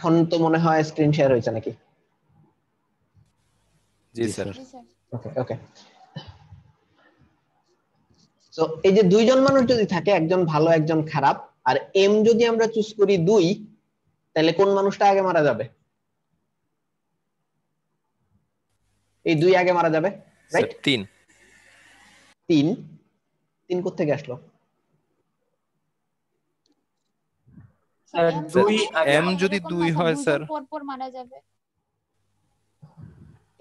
এখন তো মনে হয় স্ক্রিন শেয়ার হয়েছে নাকি? জি স্যার। ওকে ওকে। সো এই যে দুইজন মানুষ যদি থাকে, একজন ভালো একজন খারাপ, আর এম যদি আমরা চুজ করি 2, তাহলে কোন মানুষটা আগে মারা যাবে? এই 2 আগে মারা যাবে, রাইট? 3 3 কোথা থেকে আসলো? এম যদি 2 হয় স্যার, পর মারা যাবে।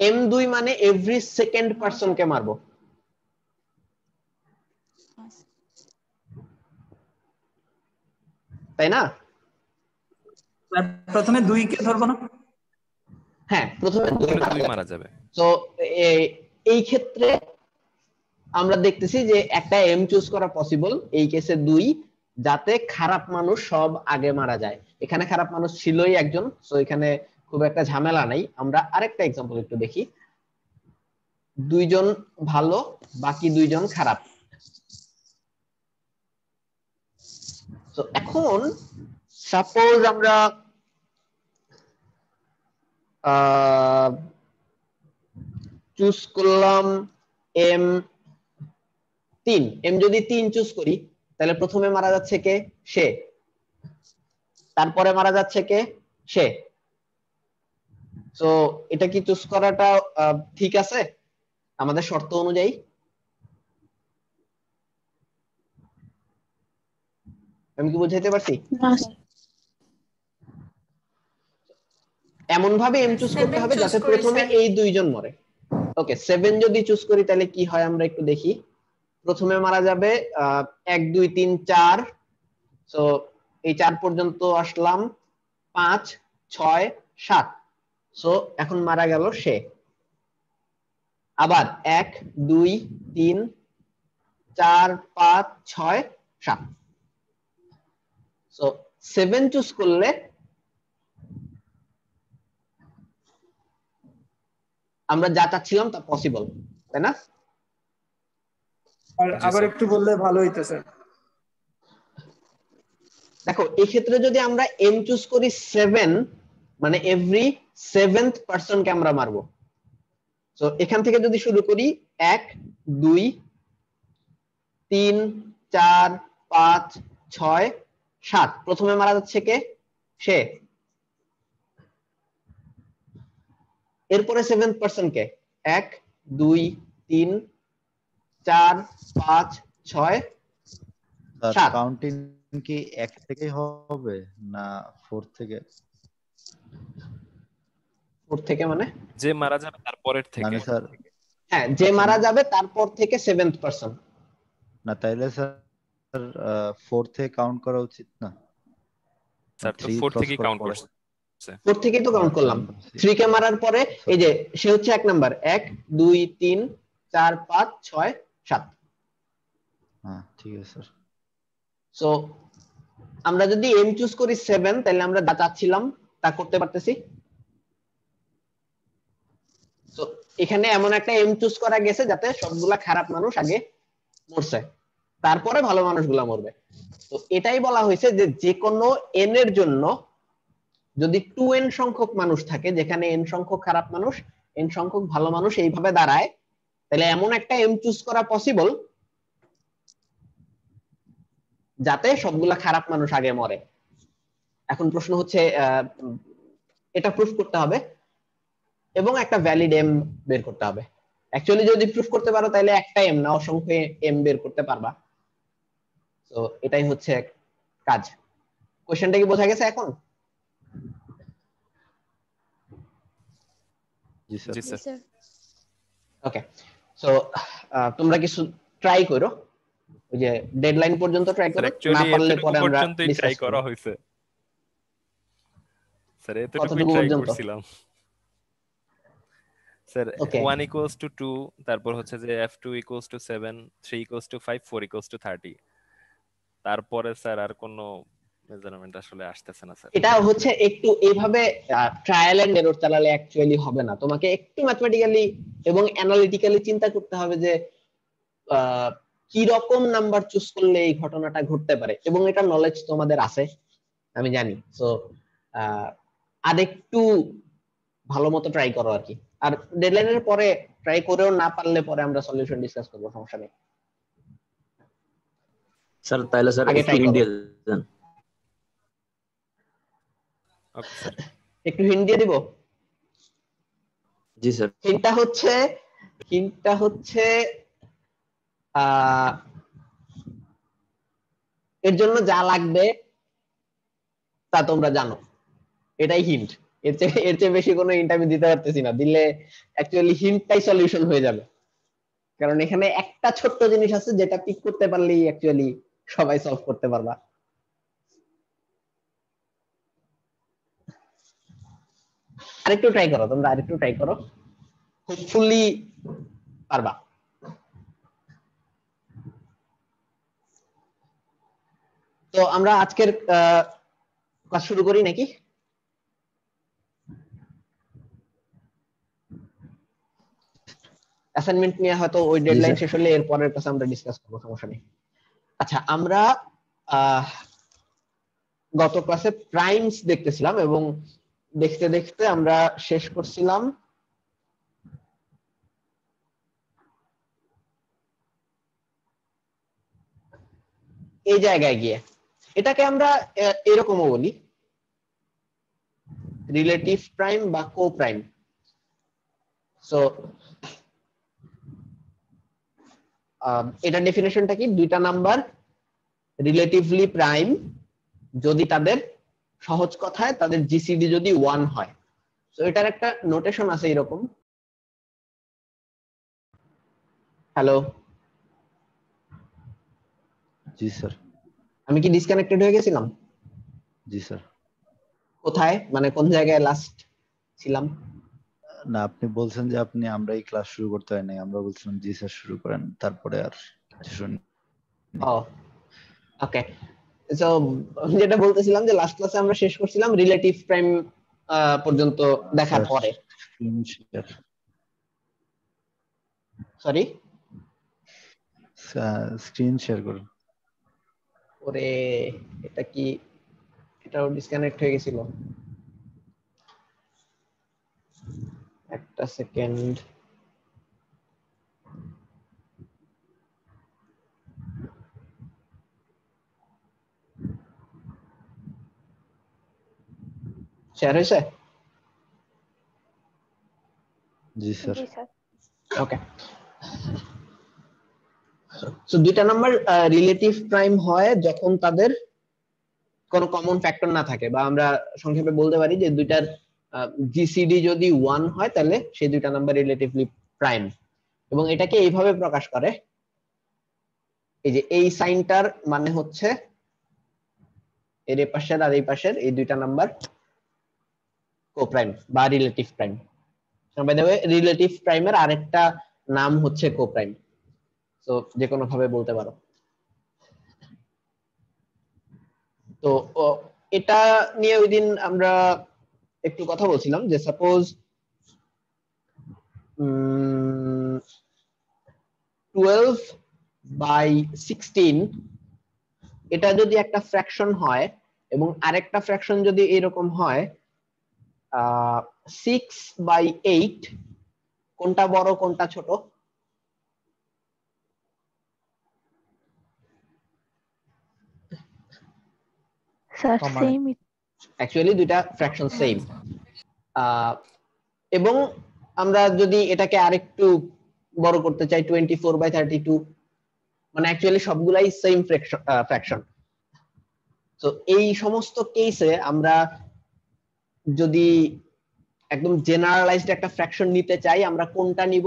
এম 2 মানে এভরি সেকেন্ড পারসন কে মারবো, তাই না? প্রথমে 2 কে ধরবো না? হ্যাঁ, প্রথমে 2 মারা যাবে। তো এই ক্ষেত্রে আমরা দেখতেছি যে একটা এম চুজ করা পসিবল, এই কেসে 2, যাতে খারাপ মানুষ সব আগে মারা যায়। এখানে খারাপ মানুষ ছিলই একজন, সো এখানে খুব একটা ঝামেলা নাই। আমরা আরেকটা एग्जांपल একটু দেখি। 2 জন ভালো, বাকি 2 জন খারাপ। তো এখন সাপোজ আমরা চুজ করলাম এম 3। এম যদি 3 চুজ করি, তাহলে প্রথমে মারা যাচ্ছে কে? সে। তারপরে মারা যাচ্ছে কে? সে। সো এটা কি চুজ করাটা ঠিক আছে আমাদের শর্ত অনুযায়ী? আমি কি বুঝাইতে পারছি? এমন ভাবে এম চুজ করতে হবে যাতে প্রথমে এই 2 জন মরে। ওকে, 7 যদি চুজ করি তাহলে কি হয় আমরা একটু দেখি। প্রথমে মারা যাবে 1 2 3 4, সো এই 4 পর্যন্ত আসলাম, 5 6 7, সো এখন মারা গেল সে। আবার 1 2 3 4 5 6 7, সো 7 চুজ করলে আমরা যা চাচ্ছিলাম তা পসিবল, তাই না? আর আবার একটু বললে ভালো হইতো স্যার। দেখো, এই ক্ষেত্রে যদি আমরা এম চুজ করি 7, মানে এভরি 7th পারসন কে আমরা মারবো। সো এখান থেকে যদি শুরু করি 1 2 3 4 5 6 7, প্রথমে মারা যাচ্ছে কে? সে। এরপরে 7th পারসন কে? 1 2 3 4 5 6 7। কাউন্টিং কি 1 থেকে হবে না 4 থেকে? 4 থেকে মানে যে মারা যাবে তারপরের থেকে। মানে স্যার, হ্যাঁ, যে মারা যাবে তারপর থেকে 7th পারসন। না তাইলে স্যার 4 থেকে কাউন্ট করা উচিত না? স্যার তো 4 থেকে কাউন্ট করছে। 4 থেকেই তো কাউন্ট করলাম। 3 কে মারার পরে এই যে সে হচ্ছে 1 নাম্বার, 1 2 3 4 5 6 7। হ্যাঁ ঠিক আছে স্যার। সো আমরা যদি এম চুজ করি 7, তাহলে আমরা যা চাচ্ছিলাম তা করতে পারতেছি। সো এখানে এমন একটা এম চুজ করা গেছে যাতে সবগুলা খারাপ মানুষ আগে মরছে, তারপরে ভালো মানুষগুলা মরবে। তো এটাই বলা হয়েছে যে যে কোনো এন এর জন্য যদি 2n সংখ্যক মানুষ থাকে, যেখানে n সংখ্যক খারাপ মানুষ n সংখ্যক ভালো মানুষ এইভাবে দাঁড়ায়, তাহলে এমন একটা এম চুজ করা পসিবল যাতে সবগুলা খারাপ মানুষ আগে মরে। এখন প্রশ্ন হচ্ছে এটা প্রুফ করতে হবে এবং একটা ভ্যালিড এম বের করতে হবে। অ্যাকচুয়ালি যদি প্রুফ করতে পারো তাহলে একটা এম না অসংখ্য এম বের করতে পারবা। তো এটাই হচ্ছে কাজ। কোশ্চেনটা কি বোঝা গেছে এখন? জি স্যার। ওকে, সো তোমরা কিছু ট্রাই করো, ওই যে ডেডলাইন পর্যন্ত ট্রাই করো, না পারলে পরে আমরা ট্রাই করা হয়েছে স্যার, এতটুকুই ট্রাই করছিলাম স্যার। 1 = 2, তারপর হচ্ছে যে f2 = 7, 3 = 5, 4 = 30। তারপরে স্যার আর কোনো মেজারমেন্ট আসলে আসতেছে না স্যার। এটা হচ্ছে একটু এইভাবে ট্রায়াল এন্ড এরর চালালে অ্যাকচুয়ালি হবে না, তোমাকে একটু ম্যাথমেটিক্যালি এবং অ্যানালিটিক্যালি চিন্তা করতে হবে যে কি রকম নাম্বার চুজ করলে এই ঘটনাটা ঘটতে পারে, এবং এটা নলেজ তোমাদের আছে আমি জানি। সো আরেকটু ভালো মতো ট্রাই করো আর কি। আর ডেডলাইনের পরে ট্রাই করেও না পারলে পরে আমরা সলিউশন ডিসকাস করবো, সমস্যা নেই। স্যার তাহলে স্যার আগে একটু try হিন্ট করো। দিয়ে দেন। Okay sir. একটু হিন্ট দিয়ে দিব। জি স্যার। হিন্টটা হচ্ছে এর জন্য যা লাগবে তা তোমরা জানো, এটাই হিন্ট। এর চেয়ে বেশি কোনো হিন্ট আমি দিতে পারতেছি না, দিলে অ্যাকচুয়ালি হিন্টটাই সলিউশন হয়ে যাবে। কারণ এখানে একটা ছোট্ট জিনিস আছে যেটা পিক করতে পারলেই অ্যাকচুয়ালি সবাই সলভ করতে পারবা। আরেকটু ট্রাই করো, তোমরা আরেকটু ট্রাই করো, হোপফুলি পারবা। তো আমরা আজকের ক্লাস শুরু করি নাকি? অ্যাসাইনমেন্ট নিয়ে হয়তো ওই ডেডলাইন শেষ হলে এর পরের ক্লাসে আমরা ডিসকাস করবো, সমস্যা নেই। আচ্ছা, আমরা গত ক্লাসে প্রাইমস দেখতেছিলাম এবং দেখতে দেখতে আমরা শেষ করছিলাম এই জায়গায় গিয়ে। এটাকে আমরা এরকমও বলি রিলেটিভ প্রাইম বা কো প্রাইম। সো এটা ডেফিনেশনটা কি? দুইটা নাম্বার রিলেটিভলি প্রাইম যদি তাদের, সহজ কথায় তাদের জিসিডি যদি 1 হয়। সো এটার একটা নোটেশন আছে এরকম। হ্যালো, জি স্যার। আমি কি ডিসকানেক্টেড হয়ে গেছিলাম? জি স্যার। কোথায়, মানে কোন জায়গায় লাস্ট ছিলাম? না, আপনি বলছেন যে আমরা এই ক্লাস শুরু করতে হয় নাই, আমরা বলছিলাম জি স্যার শুরু করেন, তারপরে আর কিছু শুনি। ও ওকে। সো যেটা বলতেছিলাম যে লাস্ট ক্লাসে আমরা শেষ করছিলাম রিলেটিভ প্রাইম পর্যন্ত দেখার পরে। সরি, স্ক্রিন শেয়ার করুন। ওরে এটা কি, এটাও ডিসকানেক্ট হয়ে গেছিল, একটা সেকেন্ড। শেয়ার হয়েছে? জি স্যার। ওকে। সো দুইটা নাম্বার রিলেটিভ প্রাইম হয় যখন তাদের কোনো কমন ফ্যাক্টর না থাকে, বা আমরা সংক্ষেপে বলতে পারি যে দুইটার জিসিডি যদি 1 হয় তাহলে সেই দুইটা নাম্বার রিলেটিভলি প্রাইম। এবং এটাকে এইভাবে প্রকাশ করে, এই যে এই সাইনটার মানে হচ্ছে এর এই পাশের আর এই পাশের এই দুইটা নাম্বার কোপ্রাইম বা relative prime. By the way relative প্রাইমের আরেকটা নাম হচ্ছে কোপ্রাইম। তো যে কোনো ভাবে বলতে পারো। তো এটা নিয়ে ওই দিন আমরা একটু কথা বলছিলাম যে সাপোজ 12/16 এটা যদি একটা ফ্র্যাকশন হয় এবং আরেকটা ফ্র্যাকশন যদি এরকম হয় 6/8, কোনটা বড় কোনটা ছোট? Sir same. অ্যাকচুয়ালি দুইটা ফ্র্যাকশন সেম। এবং আমরা যদি এটাকে আরেকটু বড় করতে চাই 24/32, মানে অ্যাকচুয়ালি সবগুলাই সেম ফ্র্যাকশন। তো এই সমস্ত কেসে আমরা যদি একদম জেনারেলাইজড একটা ফ্র্যাকশন নিতে চাই, আমরা কোনটা নিব?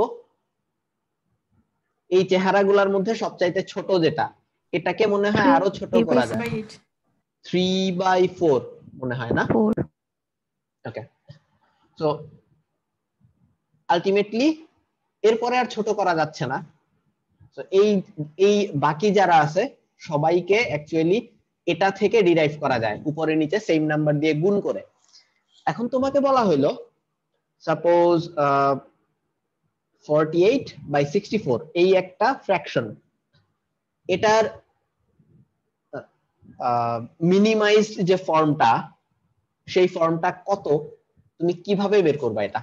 এই চেহারাগুলোর মধ্যে সবচাইতে ছোট যেটা, এটাকে মনে হয় আরো ছোট করা যায়। 3/4 মনে হয় না? ওকে। সো আলটিমেটলি এরপরে আর ছোট করা যাচ্ছে না। তো এই বাকি যারা আছে সবাইকে অ্যাকচুয়ালি এটা থেকে ডিরাইভ করা যায়, উপরে নিচে সেম নাম্বার দিয়ে গুণ করে। এখন তোমাকে বলা হলো সাপোজ 48/64 এই একটা ফ্র্যাকশন, এটার মিনিমাইজড যে ফর্মটা সেই ফর্মটা কত তুমি কিভাবে বের করবা এটা?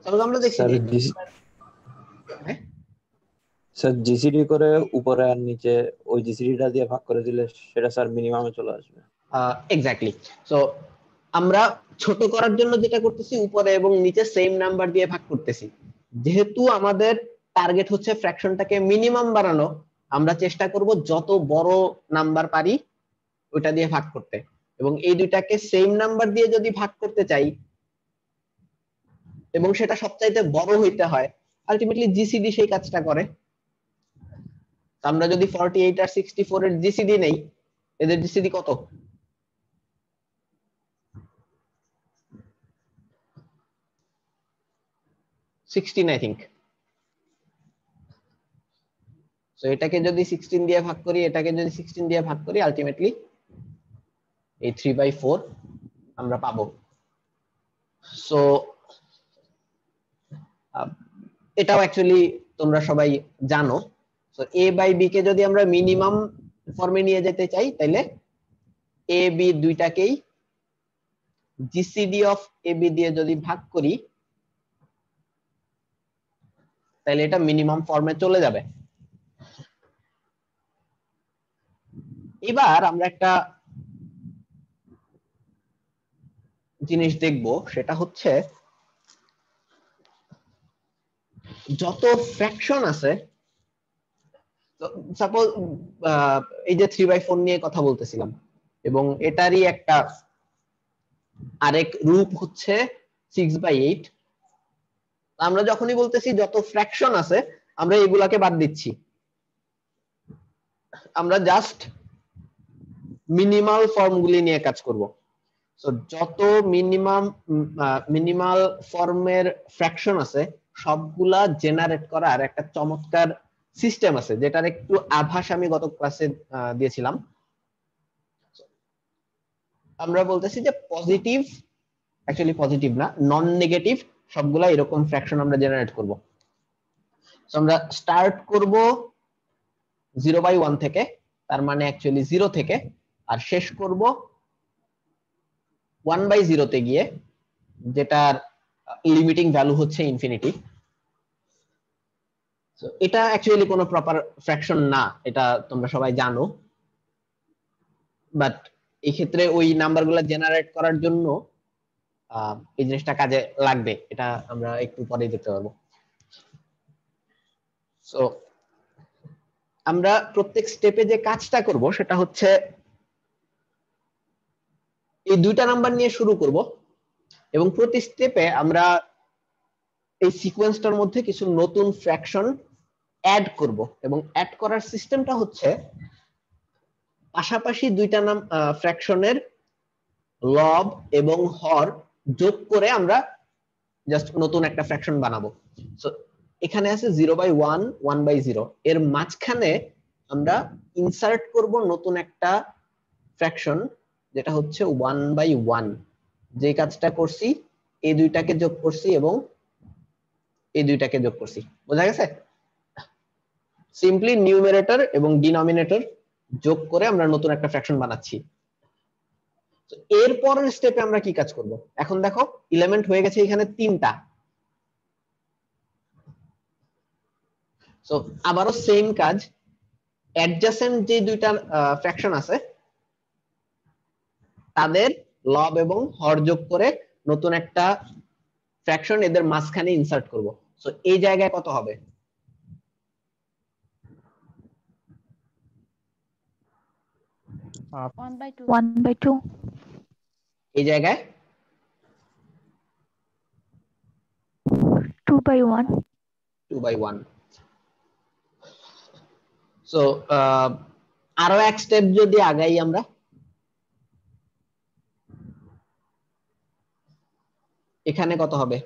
তাহলে আমরা দেখছি স্যার যে স্যার জিসিডি করে উপরে আর নিচে ওই জিসিডিটা দিয়ে ভাগ করে দিলে সেটা স্যার মিনিমামে চলে আসবে। এক্স্যাক্টলি। সো আমরা ছোট করার জন্য যেটা করতেছি উপরে এবং নিচে সেম নাম্বার দিয়ে ভাগ করতেছি। যেহেতু আমাদের টার্গেট হচ্ছে ফ্র্যাকশনটাকে মিনিমাম বাড়ানো, আমরা চেষ্টা করব যত বড় নাম্বার পারি ওটা দিয়ে ভাগ করতে, এবং এই দুইটাকে সেম নাম্বার দিয়ে যদি ভাগ করতে চাই এবং সেটা সবচাইতে বড় হইতে হয়, আলটিমেটলি জিসিডি সেই কাজটা করে। আমরা যদি 48 আর 64 এর জিসিডি নেই, এদের জিসিডি কত? 16 আই থিংক। সো এটাকে যদি 16 দিয়ে ভাগ করি, এটাকে যদি 16 দিয়ে ভাগ করি, আলটিমেটলি এই 3/4 আমরা পাবো। সো এটাও অ্যাকচুয়ালি তোমরা সবাই জানো। সো a বাই b কে যদি আমরা মিনিমাম ফর্মে নিয়ে যেতে চাই, তাহলে a b দুইটাকেই জিসিডি অফ a b দিয়ে যদি ভাগ করি, তাহলে এটা মিনিমাম ফর্মে চলে যাবে। এবার আমরা একটা জিনিস দেখব, সেটা হচ্ছে যত ফ্র্যাকশন আছে, সাপোজ এই যে 3/4 নিয়ে কথা বলতেছিলাম, এবং এটারই একটা আরেক রূপ হচ্ছে 6/8। আমরা যখনই বলতেছি যত ফ্র্যাকশন আছে আমরা এগুলাকে বাদ দিচ্ছি, আমরা জাস্ট মিনিমাল ফর্মগুলি নিয়ে কাজ করব। সো যত মিনিমাল ফর্মের ফ্র্যাকশন আছে সবগুলা জেনারেট করার একটা চমৎকার সিস্টেম আছে, যেটার একটু আভাস আমি গত ক্লাসে দিয়েছিলাম। আমরা বলতেছি যে পজিটিভ, অ্যাকচুয়ালি পজিটিভ না, নন নেগেটিভ সবগুলা এরকম ফ্র্যাকশন আমরা জেনারেট করব। সো আমরা স্টার্ট করব 0/1 থেকে, তার মানে অ্যাকচুয়ালি 0 থেকে, আর শেষ করব 1/0 তে গিয়ে, যেটার লিমিটিং ভ্যালু হচ্ছে ইনফিনিটি। এটা অ্যাকচুয়ালি কোনো প্রপার ফ্র্যাকশন না, এটা তোমরা সবাই জানো, বাট এই ক্ষেত্রে ওই নাম্বারগুলো জেনারেট করার জন্য এই জিনিসটা কাজে লাগবে, এটা আমরা একটু পরেই দেখতে পারবো। সো আমরা প্রত্যেক স্টেপে যে কাজটা করব সেটা হচ্ছে এই দুইটা নাম্বার নিয়ে শুরু করব, এবং প্রতি স্টেপে আমরা এই সিকোয়েন্সটার মধ্যে কিছু নতুন ফ্র্যাকশন অ্যাড করব, এবং অ্যাড করার সিস্টেমটা হচ্ছে পাশাপাশি দুইটা ফ্র্যাকশনের লব এবং হর যোগ করে আমরা জাস্ট নতুন একটা ফ্র্যাকশন বানাবো। সো এখানে আছে 0/1, 1/0, এর মাঝখানে আমরা ইনসার্ট করব নতুন একটা ফ্র্যাকশন, যেটা হচ্ছে 1/1। যে কাজটা করছি, এই দুইটাকে যোগ করছি এবং এই দুইটাকে যোগ করছি, বোঝা গেছে? সিম্পলি নিউমারেটর এবং ডিনোমিনেটর যোগ করে আমরা নতুন একটা ফ্র্যাকশন বানাচ্ছি। এর পরের স্টেপে আমরা কি কাজ করব? এখন দেখো এলিমেন্ট হয়ে গেছে এখানে 3টা। সো আবারও সেম কাজ, অ্যাডজাসেন্ট যে দুইটা ফ্র্যাকশন আছে তাদের লব এবং হর যোগ করে নতুন একটা ফ্র্যাকশন এদের মাঝখানে ইনসার্ট করব। সো এই জায়গায় কত হবে? One by two. এই জায়গায় 2/1. 2/1। সো আরো এক স্টেপ যদি আগাই আমরা, এখানে কত হবে?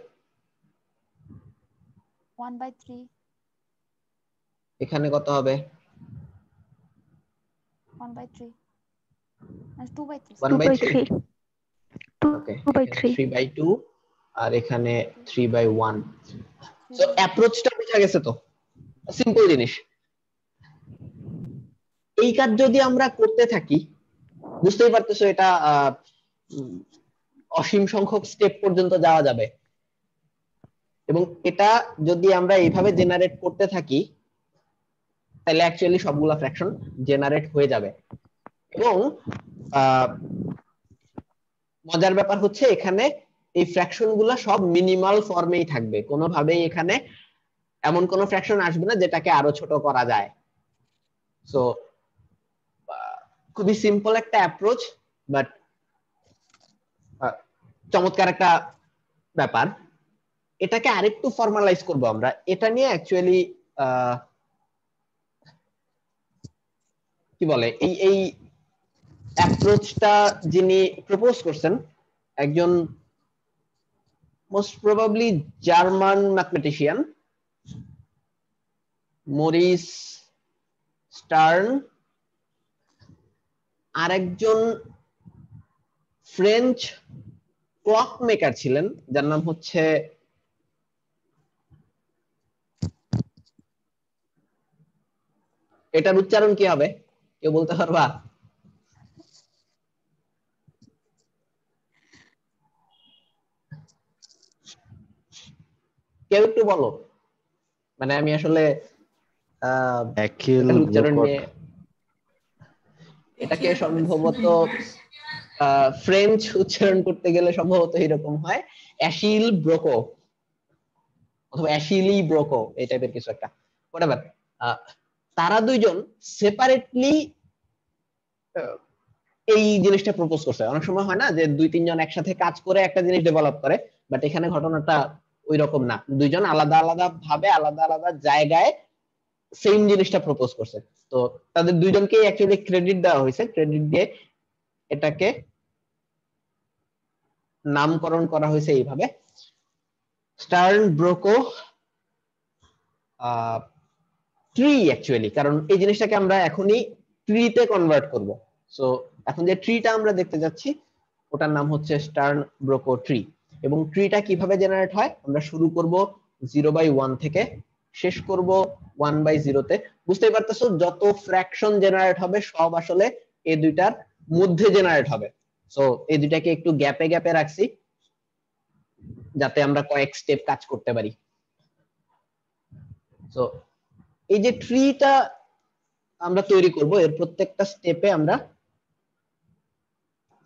1/3. এখানে কত হবে? 1/3. 2/3. 1/3। 2/3. ওকে, 2/3. 3/2 আর এখানে 3/1। সো অ্যাপ্রোচটা বোঝা গেছে তো? সিম্পল জিনিস। এই কাজ যদি আমরা করতে থাকি, বুঝতেই পারতেছো এটা অসীম সংখ্যক স্টেপ পর্যন্ত যাওয়া যাবে, এবং এটা যদি আমরা এইভাবে জেনারেট করতে থাকি তাহলে অ্যাকচুয়ালি সবগুলা ফ্র্যাকশন জেনারেট হয়ে যাবে। এবং মজার ব্যাপার হচ্ছে এখানে এই ফ্র্যাকশন গুলা সব মিনিমাল ফর্মেই থাকবে, কোনোভাবেই এখানে এমন কোনো ফ্র্যাকশন আসবে না যেটাকে আরো ছোট করা যায়। সো খুবই সিম্পল একটা অ্যাপ্রোচ, বাট চমৎকার একটা ব্যাপার। এটাকে আরেকটু ফর্মালাইজ করব আমরা। এটা নিয়ে অ্যাকচুয়ালি কি বলে, এই অ্যাপ্রোচটা যিনি প্রপোজ করছেন একজন most probably German mathematician, Moritz Stern, আরেকজন ফ্রেঞ্চ ক্লক মেকার ছিলেন যার নাম হচ্ছে এটার উচ্চারণ কি হবে কেউ বলতে পারবা? কেউ একটু বলো, মানে আমি আসলে এটার উচ্চারণ নিয়ে, এটাকে সম্ভবত ফ্রেঞ্চ উচ্চারণ করতে গেলে সম্ভবত এরকম হয়, অ্যাশিল ব্রোকো অথবা অ্যাশিলি ব্রোকো, এই টাইপের কিছু একটা। হোয়াটএভার, তারা দুইজন সেপারেটলি এই জিনিসটা প্রপোজ করছে। অনেক সময় হয় না যে দুই তিনজন একসাথে কাজ করে একটা জিনিস ডেভেলপ করে, বাট এখানে ঘটনাটা ওই রকম না, দুইজন আলাদা আলাদা ভাবে আলাদা আলাদা জায়গায় সেম জিনিসটা প্রপোজ করছে। তো তাদের দুইজনকে অ্যাকচুয়ালি ক্রেডিট দেওয়া হয়েছে, ক্রেডিট দিয়ে এটাকে নামকরণ করা হয়েছে এইভাবে, স্টার্ন ব্রোকো ট্রি অ্যাকচুয়ালি, কারণ এই জিনিসটাকে আমরা এখনই ট্রিতে কনভার্ট করব। সো এখন যে ট্রিটা আমরা দেখতে যাচ্ছি ওটার নাম হচ্ছে স্টার্ন ব্রোকো ট্রি। এবং ট্রিটা কিভাবে জেনারেট হয়, আমরা শুরু করব 0/1 থেকে, শেষ করব 1/0 তে। বুঝতেই পারতেছো যত ফ্র্যাকশন জেনারেট হবে সব আসলে এই দুইটার মধ্যে জেনারেট হবে। সো এই দুইটাকে একটু গ্যাপে গ্যাপে রাখছি যাতে আমরা কয়েক স্টেপ কাজ করতে পারি। সো এই যে ট্রিটা আমরা তৈরি করব, এর প্রত্যেকটা স্টেপে আমরা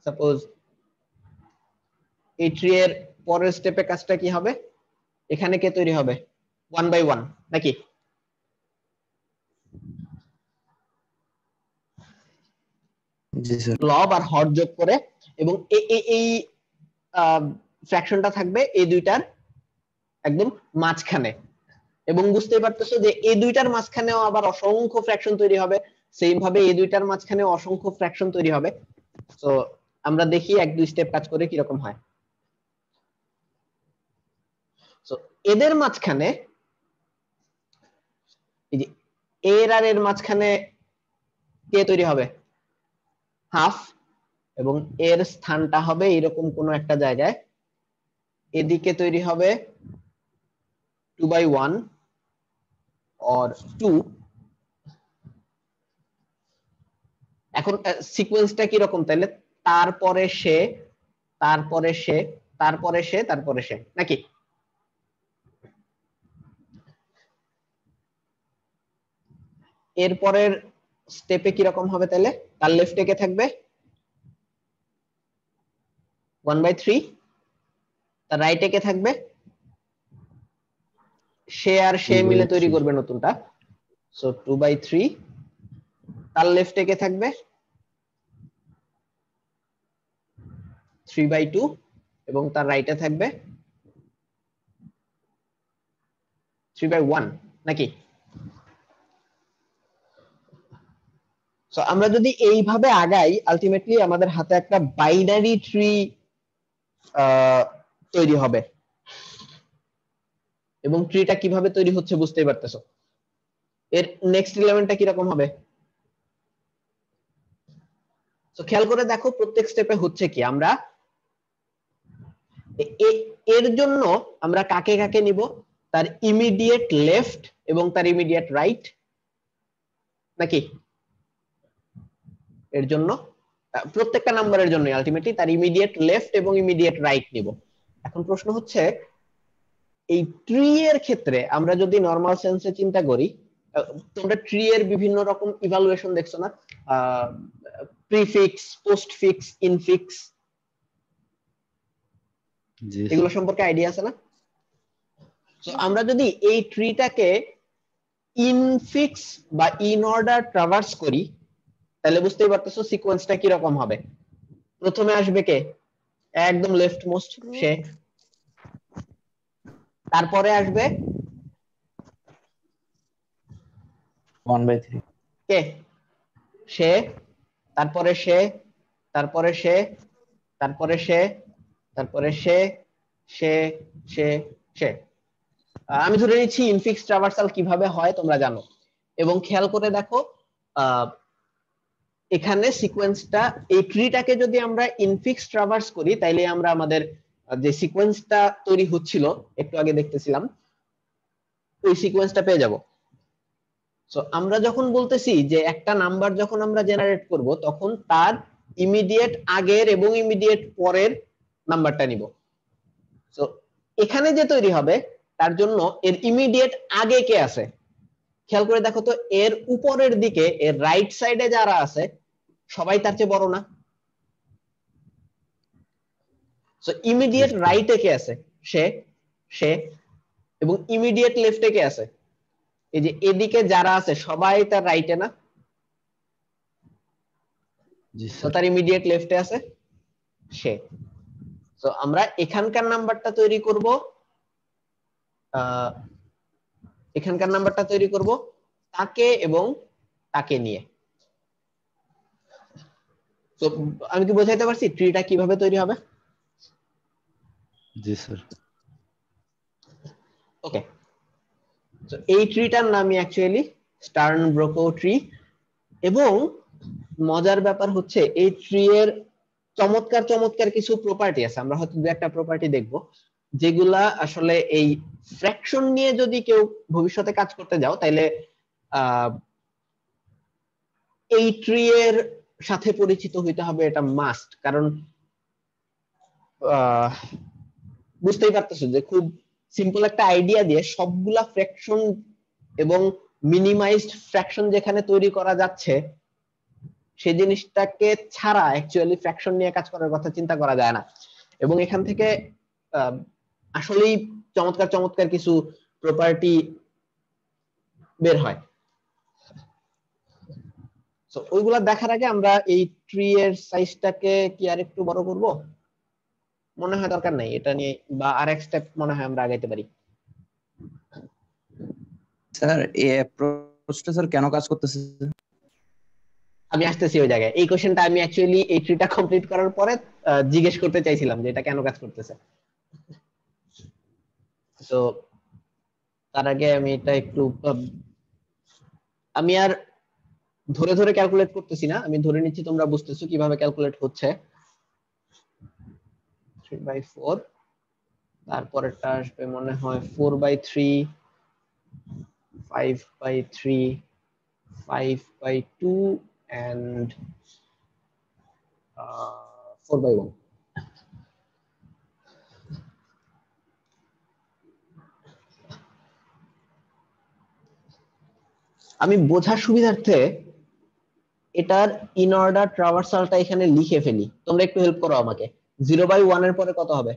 সাপোজ এই ট্রি এর পরের স্টেপে কাজটা কি হবে, এখানে কে তৈরি হবে 1/1 নাকি? লব আর হর যোগ করে, এবং এই ফ্র্যাকশনটা থাকবে এই দুইটার একদম মাঝখানে। এবং বুঝতেই পারতেছো যে এই দুইটার মাঝখানেও আবার অসংখ্য ফ্র্যাকশন তৈরি হবে, সেম ভাবে এই দুইটার মাঝখানে অসংখ্য ফ্র্যাকশন তৈরি হবে। তো আমরা দেখি এক দুই স্টেপ কাজ করে কিরকম হয়। তো এদের মাঝখানে এই যে এর আর এর মাঝখানে কে তৈরি হবে, হাফ, এবং এর স্থানটা হবে এরকম কোন একটা জায়গায়, এদিকে তৈরি হবে 2/1 or 2। এখন সিকোয়েন্সটা কি রকম তাহলে, তারপরে সে, তারপরে সে, তারপরে সে, তারপরে সে, নাকি? এরপরের স্টেপে কি রকম হবে তাহলে, তার লেফটে কে থাকবে 1/3, তার রাইটে কে থাকবে, সে আর সে মিলে তৈরি করবে নতুনটা, সো 2/3, তার লেফটে কে থাকবে 3/2, এবং তার রাইটে থাকবে 3/1, নাকি? সো আমরা যদি এইভাবে আগাই আলটিমেটলি আমাদের হাতে একটা বাইনারি ট্রি তৈরি হবে। এবং ট্রিটা কিভাবে তৈরি হচ্ছে বুঝতেই পারতেছো। এর নেক্সট এলিমেন্টটা কিরকম হবে, তো খেয়াল করে দেখো প্রত্যেক স্টেপে হচ্ছে কি, আমরা এর জন্য আমরা কাকে কাকে নিব, তার ইমিডিয়েট লেফট এবং তার ইমিডিয়েট রাইট, নাকি? এর জন্য প্রত্যেকটা নাম্বারের জন্য আলটিমেটলি তার ইমিডিয়েট লেফট এবং ইমিডিয়েট রাইট নিব। এখন প্রশ্ন হচ্ছে এই ট্রি এর ক্ষেত্রে আমরা যদি নরমাল সেন্সে চিন্তা করি, তোমরা ট্রি এর বিভিন্ন রকম ইভালুয়েশন দেখছো না, প্রিফিক্স, পোস্টফিক্স, ইনফিক্স, জি এগুলো সম্পর্কে আইডিয়া আছে না? তো আমরা যদি এই ট্রিটাকে ইনফিক্স বা ইন অর্ডার ট্রাভার্স করি তাহলে বুঝতেই পারতেছো সিকোয়েন্সটা কি রকম হবে। প্রথমে আসবে কে? একদম লেফট মোস্ট সে, তারপরে আসবে 1/3 কে? সে, তারপরে সে, তারপরে সে, তারপরে সে, তারপরে সে, সে, সে, সে। আমি ধরে নিচ্ছি ইনফিক্স ট্রাভার্সাল কিভাবে হয় তোমরা জানো, এবং খেয়াল করে দেখো এখানে সিকোয়েন্সটা, এই ট্রিটাকে যদি আমরা ইনফিক্স ট্রাভার্স করি তাইলে আমরা আমাদের যে সিকোয়েন্সটা তৈরি হচ্ছিল একটু আগে দেখতেছিলাম ওই সিকোয়েন্সটা পেয়ে যাব। সো আমরা যখন বলতেছি যে একটা নাম্বার যখন আমরা জেনারেট করব তখন তার ইমিডিয়েট আগের এবং ইমিডিয়েট পরের নাম্বারটা নিব। সো এখানে যে তৈরি হবে তার জন্য এর ইমিডিয়েট আগে কে আছে খেয়াল করে দেখো তো, এর উপরের দিকে এর রাইট সাইডে যারা আছে সবাই তার চেয়ে বড় না? সো ইমিডিয়েট রাইটে কে আছে? সে, সে, এবং ইমিডিয়েট লেফটে কে আছে? এই যে এদিকে যারা আছে সবাই তার রাইটে না? জি তো স্যার। তার ইমিডিয়েট লেফটে আছে সে। তো আমরা এখানকার নাম্বারটা তৈরি করব, এখানকার নাম্বারটা তৈরি করব তাকে এবং তাকে নিয়ে। তো আমি কি বোঝাইতে পারছি ট্রিটা কিভাবে তৈরি হবে? জি স্যার। ওকে, তো এই ট্রিটার নামই অ্যাকচুয়ালি স্টার্নব্রোকো ট্রি। এবং মজার ব্যাপার হচ্ছে এই ট্রি এর চমৎকার চমৎকার কিছু প্রপার্টি আছে, আমরা হয়তো দু একটা প্রপার্টি দেখব যেগুলা আসলে এই ফ্র্যাকশন নিয়ে যদি কেউ ভবিষ্যতে কাজ করতে যাও তাইলে এই ট্রি এর সাথে পরিচিত হইতে হবে, এটা মাস্ট। কারণ বুঝতেই পারতেছো যে খুব সিম্পল একটা আইডিয়া দিয়ে সবগুলা ফ্র্যাকশন এবং মিনিমাইজড ফ্র্যাকশন যেখানে তৈরি করা যাচ্ছে সেই জিনিসটাকে ছাড়া অ্যাকচুয়ালি ফ্র্যাকশন নিয়ে কাজ করার কথা চিন্তা করা যায় না। এবং এখান থেকে আসলেই চমৎকার চমৎকার কিছু প্রপার্টি বের হয়। সো ওইগুলা দেখার আগে আমরা এই ট্রি এর সাইজটাকে কি আরেকটু বড় করব? মনে হয় দরকার নাই এটা নিয়ে, বা আরেক স্টেপ মনে হয় আমরা আগাইতে পারি। স্যার এই অ্যাপ্রোচটা স্যার কেন কাজ করতেছে? আমি আসতেছি ওই জায়গায়। এই কোশ্চেনটা আমি অ্যাকচুয়ালি এই ট্রিটা কমপ্লিট করার পরে জিজ্ঞেস করতে চাইছিলাম যে এটা কেন কাজ করতেছে। তো তার আগে আমি এটা একটু আমি আর ধরে ধরে ক্যালকুলেট করতেছি না, আমি ধরে নিচ্ছি তোমরা বুঝতেছো কিভাবে ক্যালকুলেট হচ্ছে। 3/4, তারপরেরটা আসবে মনে হয় 4/3, 5/3, 5/2 and 4/1. আমি বোঝার সুবিধার্থে এটার ইন অর্ডার ট্রাভার্সালটা এখানে লিখে ফেলি, তোমরা একটু হেল্প করো আমাকে। 0/1 এর পরে কত হবে?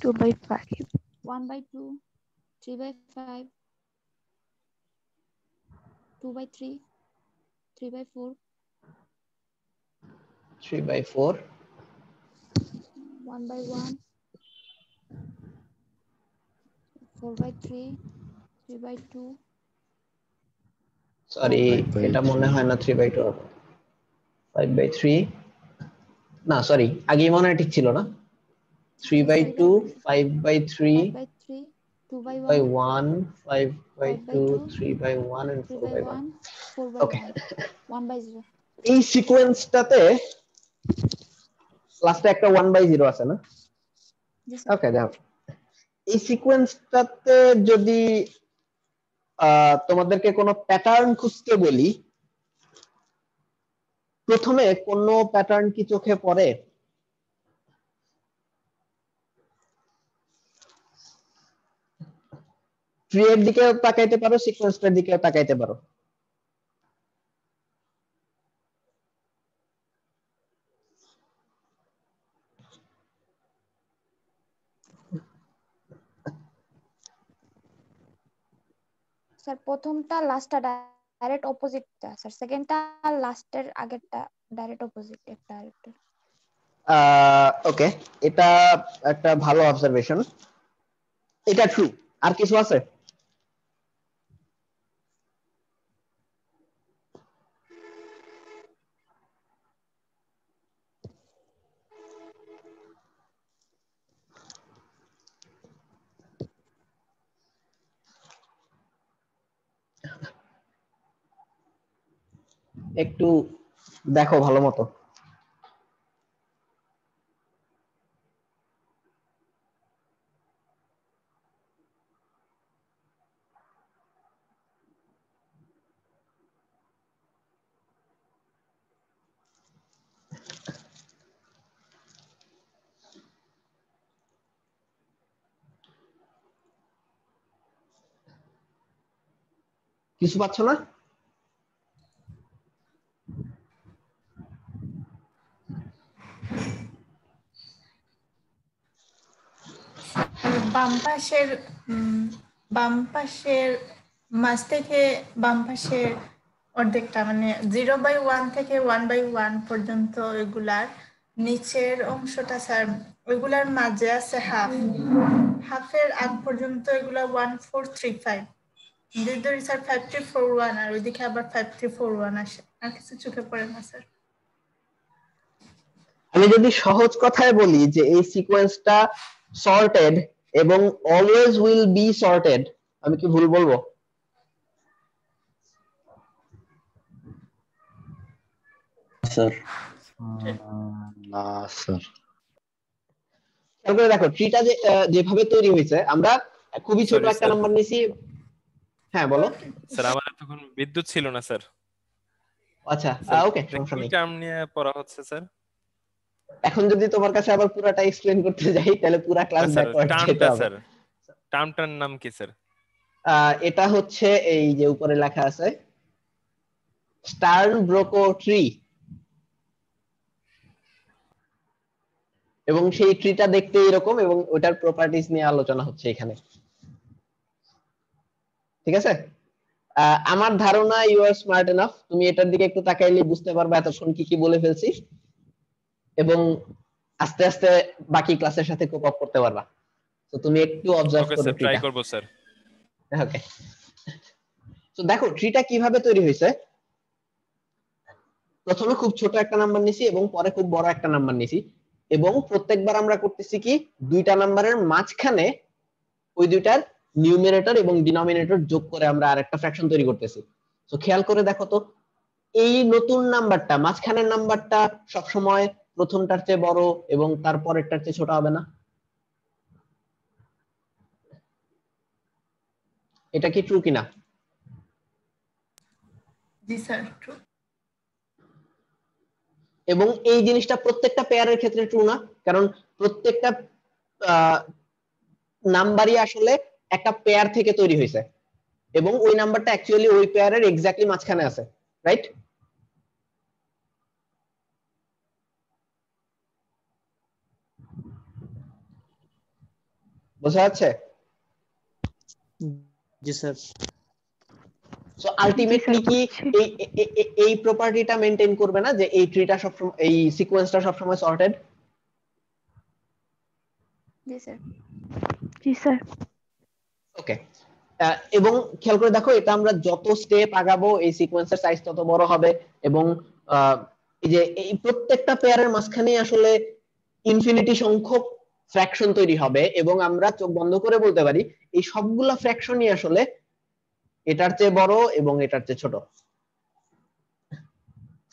2/5, 1/2, 3/5, 2/3, 3/4, 3/4, 1/1, 4/3, 3/2, সরি 5/3 এটা মনে হয় না 3/2, 5/3, না সরি আগেই মনে হয় ঠিক ছিল না। 3/2, 5/3, 5/3, 2/1, 2/1, 5/2, 5/2, 3/1 and 4/1. 3/1, ওকে, 4/1, 1/0. এই সিকোয়েন্সটাতে লাস্টে একটা 1/0 আছে না? Yes, sir. ওকে, দেখো এই সিকোয়েন্সটাতে যদি তোমাদেরকে কোনো প্যাটার্ন খুঁজতে বলি, প্রথমে কোন প্যাটার্ন কি চোখে পড়ে? ট্রি এর দিকেও তাকাইতে পারো, সিকোয়েন্সটার দিকেও তাকাইতে পারো। স্যার প্রথমটা লাস্টটা ডাইরেক্ট অপোজিটটা, স্যার সেকেন্ডটা লাস্টের আগেরটা ডাইরেক্ট অপোজিট একটা আরেকটা। ওকে, এটা একটা ভালো অবজারভেশন, এটা ট্রু। আর কিছু আছে? একটু দেখো ভালো মতো। কিছু পাচ্ছ না? বাম পাশের মাঝ থেকে বাম পাশের অর্ধেকটা মানে 0/1 থেকে 1/1 পর্যন্ত এগুলার নিচের অংশটা স্যার ওইগুলার মাঝে আছে হাফের আগ পর্যন্ত এগুলা 1435 ধরে স্যার 5341 আর ওইদিকে আবার 5341 আসে। আর কিছু চোখে পড়ে না স্যার। আমি যদি সহজ কথায় বলি যে এই সিকোয়েন্সটা সর্টেড এবং অলওয়েজ উইল বি সর্টেড, আমি কি ভুল বলবো? স্যার না স্যার। খেয়াল করে দেখো ট্রিটা যেভাবে তৈরি হয়েছে, আমরা খুবই ছোট Sorry, একটা sir. নাম্বার নিছি। হ্যাঁ বলো। স্যার আমাদের তখন বিদ্যুৎ ছিল না স্যার। আচ্ছা, ওকে, সমস্যা নেই। টার্ম নিয়ে পড়া হচ্ছে স্যার। এখন যদি তোমার কাছে আবার পুরাটা এক্সপ্লেইন করতে যাই তাহলে পুরা ক্লাস স্যার ব্যাকওয়ার্ড যেতে টার্মটা হবে। স্যার, টার্মটার নাম কি স্যার? এটা হচ্ছে এই যে উপরে লেখা আছে স্টার্নব্রোকো ট্রি, এবং সেই ট্রিটা দেখতে এরকম এবং ওটার প্রপার্টিজ নিয়ে আলোচনা হচ্ছে এখানে। ঠিক আছে, আমার ধারণা ইউ আর স্মার্ট এনাফ, তুমি এটার দিকে একটু তাকাইলে বুঝতে পারবে এতক্ষণ কি কি বলে ফেলছি, এবং আস্তে আস্তে বাকি ক্লাসের সাথে কোপ আপ করতে পারবা। তো তুমি একটু অবজার্ভ ওকে করো স্যার, ট্রাই ট্রিটা। করব স্যার। ওকে, তো দেখো ট্রিটা কিভাবে তৈরি হয়েছে। প্রথমে খুব ছোট একটা নাম্বার নিছি এবং পরে খুব বড় একটা নাম্বার নিছি, এবং প্রত্যেকবার আমরা করতেছি কি দুইটা নাম্বারের মাঝখানে ওই দুইটার নিউমারেটর এবং ডিনোমিনেটর যোগ করে আমরা আরেকটা ফ্র্যাকশন তৈরি করতেছি। তো খেয়াল করে দেখো তো, এই নতুন নাম্বারটা মাঝখানের নাম্বারটা সবসময় প্রথমটার চেয়ে বড় এবং তারপরেরটার চেয়ে ছোট হবে না? এটা কি ট্রু কিনা? জি স্যার, ট্রু। এবং এই জিনিসটা প্রত্যেকটা পেয়ারের ক্ষেত্রে ট্রু না, কারণ প্রত্যেকটা নাম্বারই আসলে একটা পেয়ার থেকে তৈরি হয়েছে এবং ওই নাম্বারটা অ্যাকচুয়ালি ওই পেয়ারের এক্স্যাক্টলি মাঝখানে আছে, রাইট? বোঝা যাচ্ছে? জি স্যার। সো আলটিমেটলি কি এই প্রপার্টিটা মেইনটেইন করবে না যে এই ট্রিটা সবসময়, এই সিকোয়েন্সটা সবসময় সর্টেড? জি স্যার। জি স্যার। ওকে, এবং খেয়াল করে দেখো এটা আমরা যত স্টেপ আগাবো এই সিকোয়েন্সের সাইজ তত বড় হবে, এবং এই যে এই প্রত্যেকটা পেয়ারের মাঝখানে আসলে ইনফিনিটি সংখ্যক ফ্র্যাকশন তৈরি হবে, এবং আমরা চোখ বন্ধ করে বলতে পারি এই সবগুলা ফ্র্যাকশনই আসলে এটার চেয়ে বড় এবং এটার চেয়ে ছোট,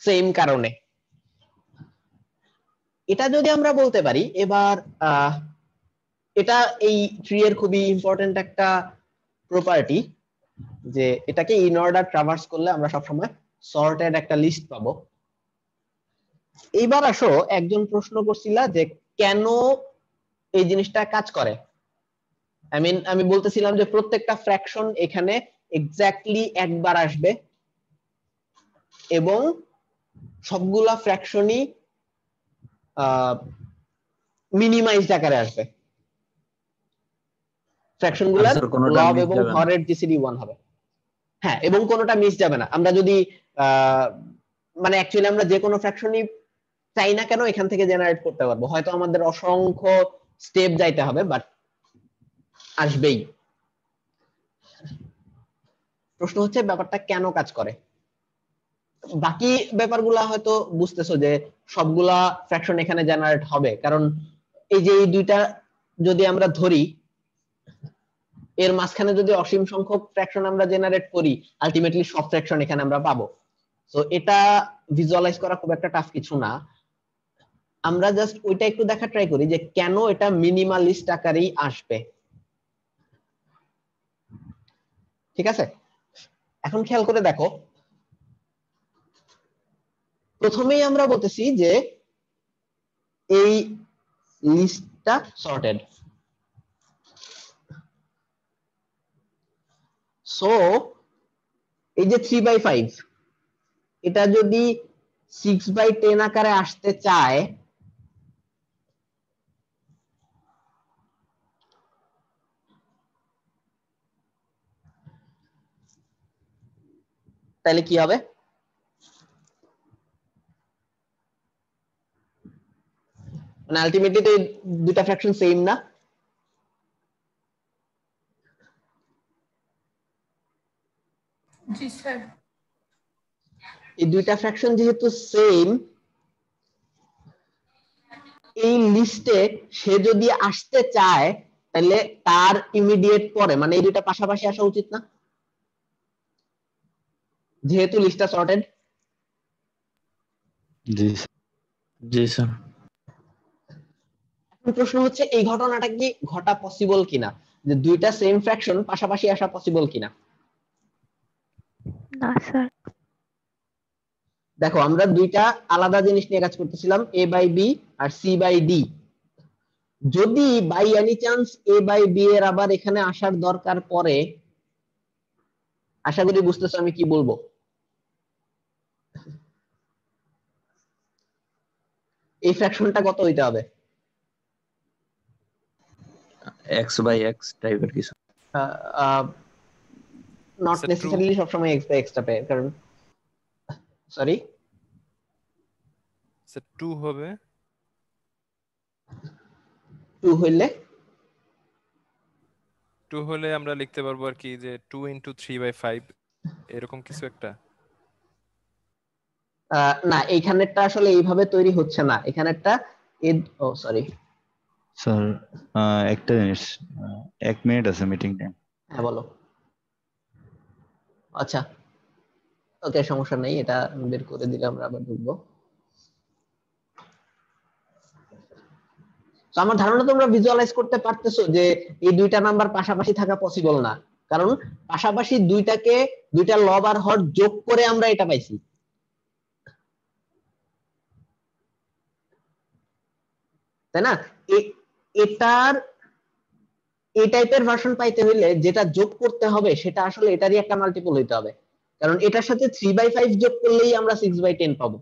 সেম কারণে। এটা যদি আমরা বলতে পারি, এবার এটা এই ট্রি এর খুবই ইম্পর্টেন্ট একটা প্রপার্টি যে এটাকে ইন অর্ডার ট্রাভার্স করলে আমরা সবসময় সর্টেড একটা লিস্ট পাবো। এইবার আসো, একজন প্রশ্ন করছিল যে কেন এই জিনিসটা কাজ করে। আমি বলতেছিলাম যে প্রত্যেকটা ফ্র্যাকশন এখানে এক্স্যাক্টলি একবার আসবে এবং সবগুলা ফ্র্যাকশনই মিনিমাইজড আকারে আসবে। ফ্র্যাকশনগুলো লব এবং হরের জিসিডি 1 হবে। হ্যাঁ, এবং কোনোটা মিস যাবে না। আমরা যদি মানে অ্যাকচুয়ালি আমরা যে কোনো ফ্র্যাকশনই চাই না কেন এখান থেকে জেনারেট করতে পারবো। হয়তো আমাদের অসংখ্য স্টেপ যাইতে হবে, বাট আসবেই। প্রশ্ন হচ্ছে ব্যাপারটা কেন কাজ করে। বাকি ব্যাপারগুলা হয়তো বুঝতেছো যে সবগুলা ফ্র্যাকশন এখানে জেনারেট হবে, কারণ এই যে এই দুইটা যদি আমরা ধরি, এর মাঝখানে যদি অসীম সংখ্যক ফ্র্যাকশন আমরা জেনারেট করি, আলটিমেটলি সব ফ্র্যাকশন এখানে আমরা পাবো। তো এটা ভিজুয়ালাইজ করা খুব একটা টাফ কিছু না। আমরা জাস্ট ওইটা একটু দেখা ট্রাই করি যে কেন এটা মিনিমালিস্ট আকারেই আসবে। ঠিক আছে, এখন খেয়াল করে দেখো, প্রথমেই আমরা বলতেছি যে এই লিস্টটা সর্টেড। সো এই যে 3/5 এটা যদি 6/10 আকারে আসতে চায়, তাহলে কি হবে? মানে আলটিমেটলি তো দুটা ফ্র্যাকশন সেম না। জি স্যার। এই দুইটা ফ্র্যাকশন যেহেতু সেম, এই লিস্টে সে যদি আসতে চায় তাহলে তার ইমিডিয়েট পরে মানে এই দুইটা পাশাপাশি আসা উচিত না, যেহেতু লিস্টটা সর্টেড। জি জি স্যার। এখন প্রশ্ন হচ্ছে এই ঘটনাটা কি ঘটা পসিবল কিনা, যে দুইটা সেম ফ্র্যাকশন পাশাপাশি আসা পসিবল কিনা। না স্যার। দেখো, আমরা দুইটা আলাদা জিনিস নিয়ে কাজ করতেছিলাম, a বাই বি আর c বাই ডি। যদি by any chance a by b এর আবার এখানে আসার দরকার পড়ে, আশা করি বুঝতেছো আমি কি বলবো। এই ফ্র্যাকশনটা কত হইতে হবে? x/x টাইপের কিছু। নট নেসেসারিলি সবসময় x বাই এক্সটা পায়, কারণ সরি 2 হবে। 2 হইলে 2 হলে আমরা লিখতে পারবো আর কি যে 2 × 3/5 এরকম কিছু একটা। না, এইখানেরটা আসলে এইভাবে তৈরি হচ্ছে না। এখানেরটা ও সরি স্যার, একটা জিনিস, 1 মিনিট আছে মিটিং টাইম। হ্যাঁ বলো। আচ্ছা, ওকে, সমস্যা নেই, এটা বের করে দিলে আমরা আবার ঢুকবো। তো আমার ধারণা তোমরা ভিজুয়ালাইজ করতে পারতেছো যে এই দুইটা নাম্বার পাশাপাশি থাকা পসিবল না, কারণ পাশাপাশি দুইটা লব আর হর যোগ করে আমরা এটা পাইছি। তাই না? এটার এই টাইপের ভার্সন পাইতে হইলে যেটা যোগ করতে হবে সেটা আসলে এটারই একটা মাল্টিপল হইতে হবে, কারণ এটার সাথে 3/5 যোগ করলেই আমরা 6/10 পাবো।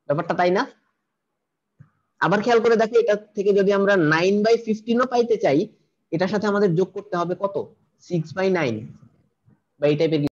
ব্যাপারটা তাই না? আবার খেয়াল করে দেখো, এটা থেকে যদি আমরা 9/15 ও পাইতে চাই, এটার সাথে আমাদের যোগ করতে হবে কত? 6/9 বা এই টাইপের